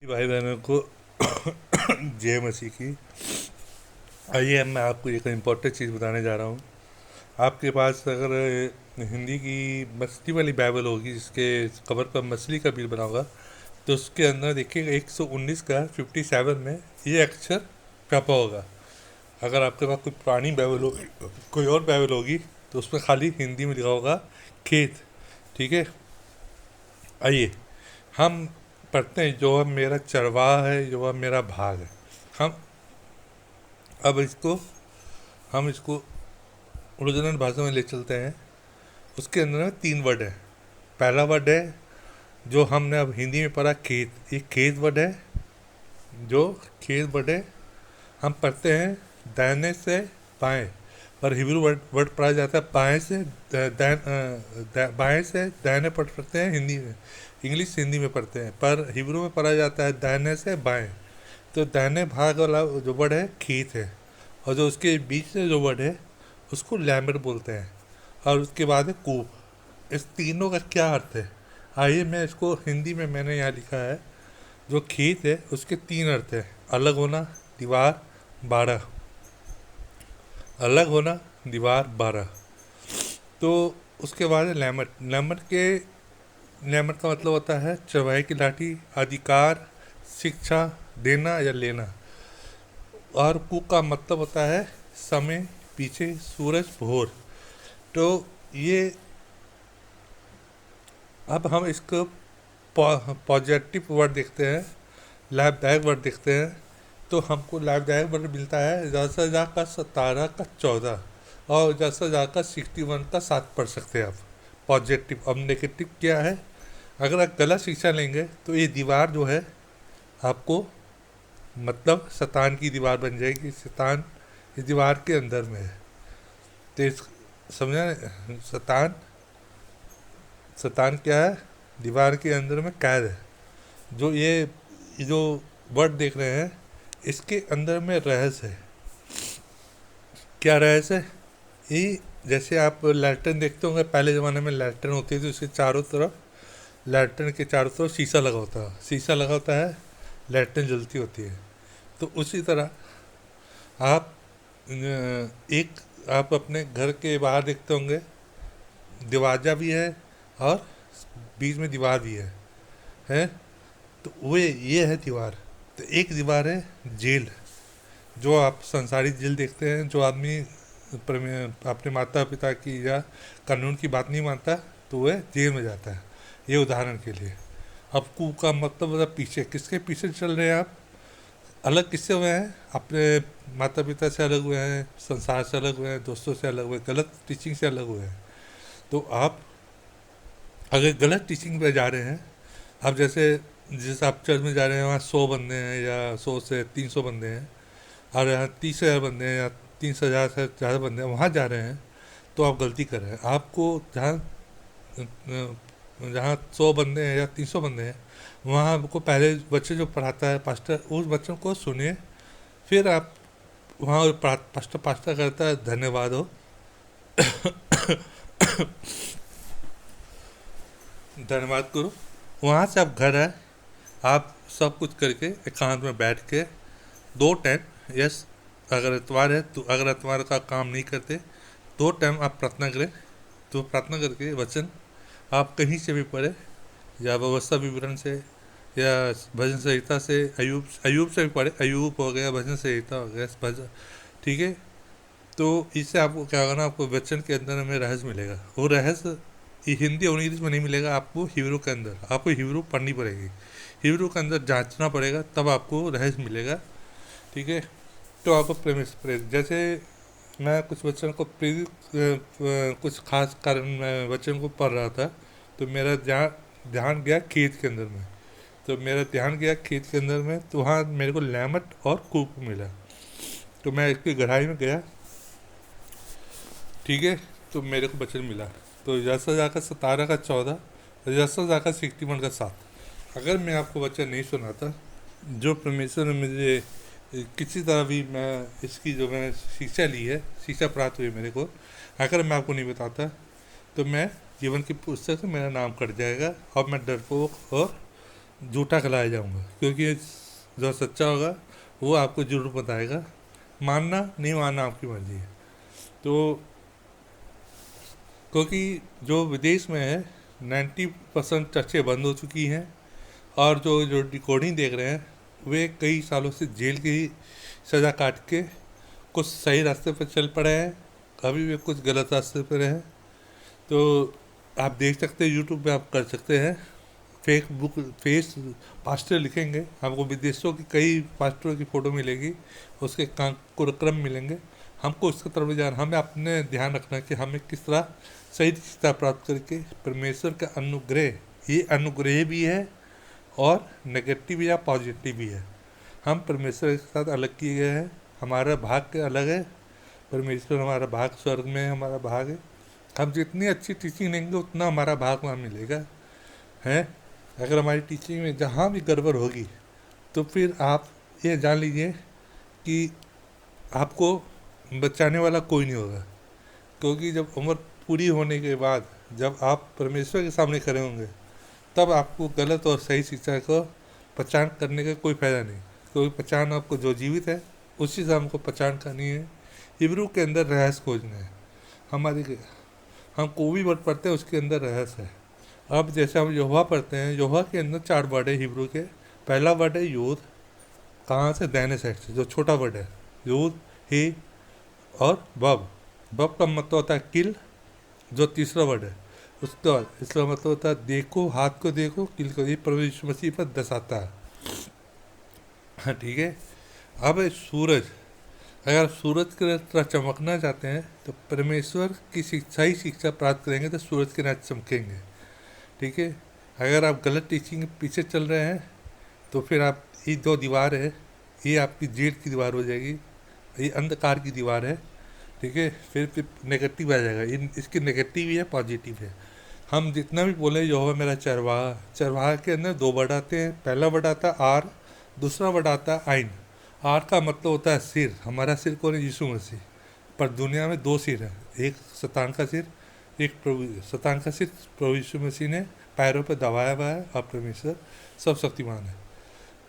भाई बहनों को जय मसीह की। आइए अब मैं आपको एक इम्पोर्टेंट चीज़ बताने जा रहा हूँ। आपके पास अगर हिंदी की मछली वाली बाइबल होगी जिसके कवर पर मछली का बिल बना होगा, तो उसके अंदर देखिएगा 119 का 57 में ये अक्षर छपा होगा। अगर आपके पास कोई पुरानी बाइबल होगी, कोई और बाइबल होगी, तो उसमें खाली हिंदी में लिखा होगा खेत। ठीक है, आइए हम पढ़ते हैं। जो अब मेरा चरवाहा है, जो अब मेरा भाग है। हम अब इसको ओरिजिनल भाषा में ले चलते हैं। उसके अंदर में 3 वर्ड है। पहला वर्ड है जो हमने अब हिंदी में पढ़ा खेत, ये खेत वर्ड है। जो खेत वर्ड है हम पढ़ते हैं दाहिने से बाएं, पर हिब्रू वर्ड वर्ड पढ़ा जाता है बाएं से बाएं से दाहिने पढ़ सकते हैं हिंदी में। इंग्लिश हिंदी में पढ़ते हैं, पर हिब्रू में पढ़ा जाता है दाहिने से बाएं। तो दाहिने भाग वाला जो वर्ड है खेत है, और जो उसके बीच में जो वर्ड है उसको लैम्बर्ट बोलते हैं, और उसके बाद है कूप। इस तीनों का क्या अर्थ है? आइए मैं इसको हिंदी में मैंने यहाँ लिखा है। जो खेत है उसके 3 अर्थ है। अलग होना, दीवार, बारह। अलग होना, दीवार, बारह। तो उसके बाद है लैम्बर्ट। लैम्बर्ट का मतलब होता है चरवाहे की लाठी, अधिकार, शिक्षा देना या लेना। और कू का मतलब होता है समय, पीछे, सूरज, भोर। तो ये अब हम इसको पॉजिटिव वर्ड देखते हैं, लाभदायक वर्ड देखते हैं। तो हमको लाभदायक वर्ड मिलता है 10,000 का 17 का 14, और 10,000 का 61 का 7 पढ़ सकते हैं आप पॉजिटिव। अब नेगेटिव क्या है? अगर आप गलत शिक्षा लेंगे तो ये दीवार जो है आपको मतलब शैतान की दीवार बन जाएगी। शैतान इस दीवार के अंदर में है। तो इस समझा? शैतान शैतान क्या है? दीवार के अंदर में कैद है। जो वर्ड देख रहे हैं इसके अंदर में रहस्य है। क्या रहस्य है? ये जैसे आप लैट्रिन देखते होंगे, पहले ज़माने में लैट्रिन होती थी, उसके चारों तरफ लैट्रिन के चारों तरफ शीशा लगा होता है। शीशा लगा होता है, लैट्रिन जलती होती है। तो उसी तरह आप एक आप अपने घर के बाहर देखते होंगे, दरवाजा भी है और बीच में दीवार भी है। तो ये है दीवार। तो एक दीवार है जेल। जो आप संसारी जेल देखते हैं, जो आदमी अपने माता पिता की या कानून की बात नहीं मानता, तो वह जेल में जाता है। ये उदाहरण के लिए। अब कू का मतलब होता है पीछे। किसके पीछे चल रहे हैं आप? अलग किससे हुए हैं? अपने माता पिता से अलग हुए हैं, संसार से अलग हुए हैं, दोस्तों से अलग हुए, गलत टीचिंग से अलग हुए हैं। तो आप अगर गलत टीचिंग पे जा रहे हैं, अब जिस आप चर्च में जा रहे हैं वहाँ 100 बंदे हैं या 100 से 300 बंदे हैं, और यहाँ 30,000 बंदे हैं या 30,000 से ज़्यादा बंदे हैं, वहाँ जा रहे हैं, तो आप गलती कर रहे हैं। आपको जहाँ जहाँ 100 बंदे हैं या 300 बंदे हैं, वहाँ आपको पहले बच्चे जो पढ़ाता है पास्टर, उस बच्चों को सुनिए। फिर आप वहाँ पास्टर पास्टर करता है धन्यवाद हो, धन्यवाद करो। वहाँ से आप घर आए, आप सब कुछ करके एकांत में बैठ के 2 टाइम, यस, अगर इतवार है तो अगर इतवार का काम नहीं करते 2 टाइम आप प्रार्थना करें। तो प्रार्थना करके वचन आप कहीं से भी पढ़े, या व्यवस्था विवरण से, या भजन संहिता से, अयूब से भी पढ़े। अयूब हो गया, भजन संहिता हो गया, भजन। ठीक है। तो इससे आपको क्या होगा ना, आपको वचन के अंदर में रहस्य मिलेगा। वो रहस्य ये हिंदी और इंग्लिश में नहीं मिलेगा, आपको हिब्रू के अंदर, आपको हिब्रू पढ़नी पड़ेगी। हिब्रू के अंदर जांचना पड़ेगा, तब आपको रहस्य मिलेगा। ठीक है। तो आपको प्रेम जैसे मैं कुछ वचन को कुछ खास कारण मैं वचन को पढ़ रहा था, तो मेरा ध्यान गया खेत के अंदर में। तो मेरा ध्यान गया खेत के अंदर में, तो वहाँ मेरे को लैमट और कूप मिला। तो मैं इसकी गहराई में गया। ठीक है। तो मेरे को वचन मिला। तो जैसा जाकर 17 का 14, जैसा जाकर 61 का 7। अगर मैं आपको वचन नहीं सुनाता, जो परमेश्वर ने मुझे किसी तरह भी मैं इसकी जो मैं शिक्षा ली है, शिक्षा प्राप्त हुई मेरे को, अगर मैं आपको नहीं बताता, तो मैं जीवन की पुस्तक से मेरा नाम कट जाएगा, और मैं डरपोक और झूठा खिलाया जाऊंगा, क्योंकि जो सच्चा होगा वो आपको जरूर बताएगा। मानना नहीं मानना आपकी मर्जी है। तो क्योंकि जो विदेश में है 90% चर्चें बंद हो चुकी हैं, और जो जो रिकॉर्डिंग देख रहे हैं वे कई सालों से जेल की सज़ा काट के कुछ सही रास्ते पर चल पड़े हैं, कभी भी कुछ गलत रास्ते पर हैं। तो आप देख सकते हैं, यूट्यूब पे आप कर सकते हैं, फेक बुक फेस पास्टर लिखेंगे, आपको विदेशों की कई पास्टरों की फ़ोटो मिलेगी, उसके कार्यक्रम मिलेंगे। हमको उसकी तरफ जाना, हमें अपने ध्यान रखना कि हमें किस तरह सही शिक्षा प्राप्त करके परमेश्वर का अनुग्रह, ये अनुग्रह भी है और नेगेटिव या पॉजिटिव भी है। हम परमेश्वर के साथ अलग किए गए हैं, हमारा भाग अलग है, परमेश्वर हमारा भाग स्वर्ग में है, हमारा भाग है। हम जितनी अच्छी टीचिंग लेंगे उतना हमारा भाग वहाँ मिलेगा है। अगर हमारी टीचिंग में जहाँ भी गड़बड़ होगी तो फिर आप ये जान लीजिए कि आपको बचाने वाला कोई नहीं होगा। क्योंकि जब उम्र पूरी होने के बाद जब आप परमेश्वर के सामने खड़े होंगे तब आपको गलत और सही शिक्षा को पहचान करने का कोई फ़ायदा नहीं। क्योंकि पहचान आपको जो जीवित है उसी से हमको पहचान करनी है। हिब्रू के अंदर रहस्य खोजना है। हमारी हम कोई भी वर्ड पढ़ते हैं उसके अंदर रहस्य है। अब जैसे हम यहोवा पढ़ते हैं, यहोवा के अंदर 4 वर्ड है हिब्रू के। पहला वर्ड है यूद, कहाँ से, दाहिने साइड से, जो छोटा वर्ड है यूद, ही और बब। बब का मतलब होता है किल, जो तीसरा वर्ड है। उसके बाद इसका मतलब होता है देखो, हाथ को देखो, किल को। ये प्रभु यीशु मसीह पर दर्शाता है। हाँ ठीक है। अब सूरज, अगर आप सूरज की तरह चमकना चाहते हैं तो परमेश्वर की शिक्षा ही शिक्षा प्राप्त करेंगे तो सूरज के नाच चमकेंगे। ठीक है। अगर आप गलत टीचिंग के पीछे चल रहे हैं तो फिर आप, ये 2 दीवार है, ये आपकी जेल की दीवार हो जाएगी, ये अंधकार की दीवार है। ठीक है। फिर नेगेटिव आ जाएगा। इसकी नेगेटिव है, पॉजिटिव है। हम जितना भी बोले यहोवा मेरा चरवाहा, चरवाहा के अंदर 2 वर्ड आते हैं। पहला वर्ड आता है आर, दूसरा वर्ड आता है आइन। आर का मतलब होता है सिर। हमारा सिर कौन है? यीशु मसीह। पर दुनिया में 2 सिर है, एक शैतान का सिर, एक प्रभु। शैतान का सिर प्रभु यीशु मसीह ने पैरों पर दबाया हुआ है, और परमेश्वर सब शक्तिमान है।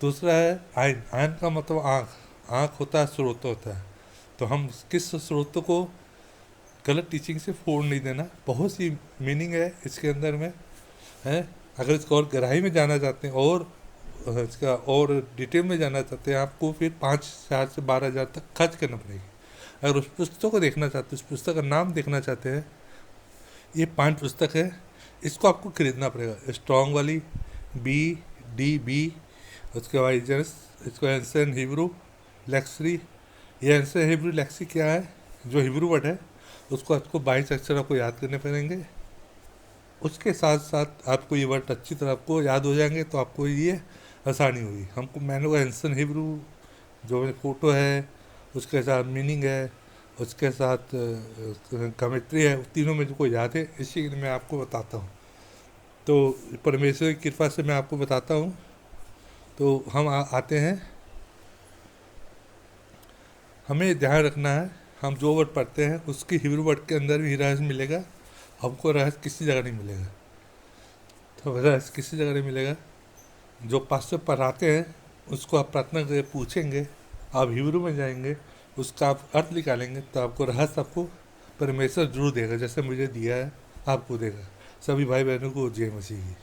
दूसरा है आइन। आइन का मतलब आँख। आँख होता है स्रोत होता है। तो हम किस स्रोत को गलत टीचिंग से फोड़ नहीं देना। बहुत सी मीनिंग है इसके अंदर में है। अगर इसको और गहराई में जाना चाहते हैं और इसका और डिटेल में जाना चाहते हैं, आपको फिर 5,000 से 12,000 तक खर्च करना पड़ेगा। अगर उस पुस्तक को देखना चाहते हैं, उस पुस्तक का नाम देखना चाहते हैं, ये 5 पुस्तक है, इसको आपको खरीदना पड़ेगा। स्ट्रॉन्ग वाली, BDB, उसके बाद इसको एंसेंट हिब्रू लेक्सरी। ये एंसेंट हिब्रू लेक्सी क्या है? जो हिब्रू वर्ड है उसको आपको 22 अक्षर आपको याद करने पड़ेंगे। उसके साथ साथ आपको ये वर्ड अच्छी तरह आपको याद हो जाएंगे तो आपको ये आसानी होगी। हमको मैंने वो एंसन हिब्रू जो फ़ोटो है, उसके साथ मीनिंग है, उसके साथ कमेंट्री है, तीनों में जो को याद है, इसी के लिए मैं आपको बताता हूँ। तो परमेश्वर की कृपा से मैं आपको बताता हूँ। तो हम आते हैं, हमें ध्यान रखना है हम जो वर्ड पढ़ते हैं उसके हिब्रू वर्ड के अंदर भी रहस्य मिलेगा। हमको रहस्य किसी जगह नहीं मिलेगा। तो रहस्य किसी जगह नहीं मिलेगा। जो पास्टर पढ़ाते हैं उसको आप प्रार्थना करके पूछेंगे, आप हिब्रू में जाएंगे, उसका आप अर्थ निकालेंगे तो आपको रहस्य आपको परमेश्वर जरूर देगा। जैसे मुझे दिया है आपको देगा। सभी भाई बहनों को जय मसीह की।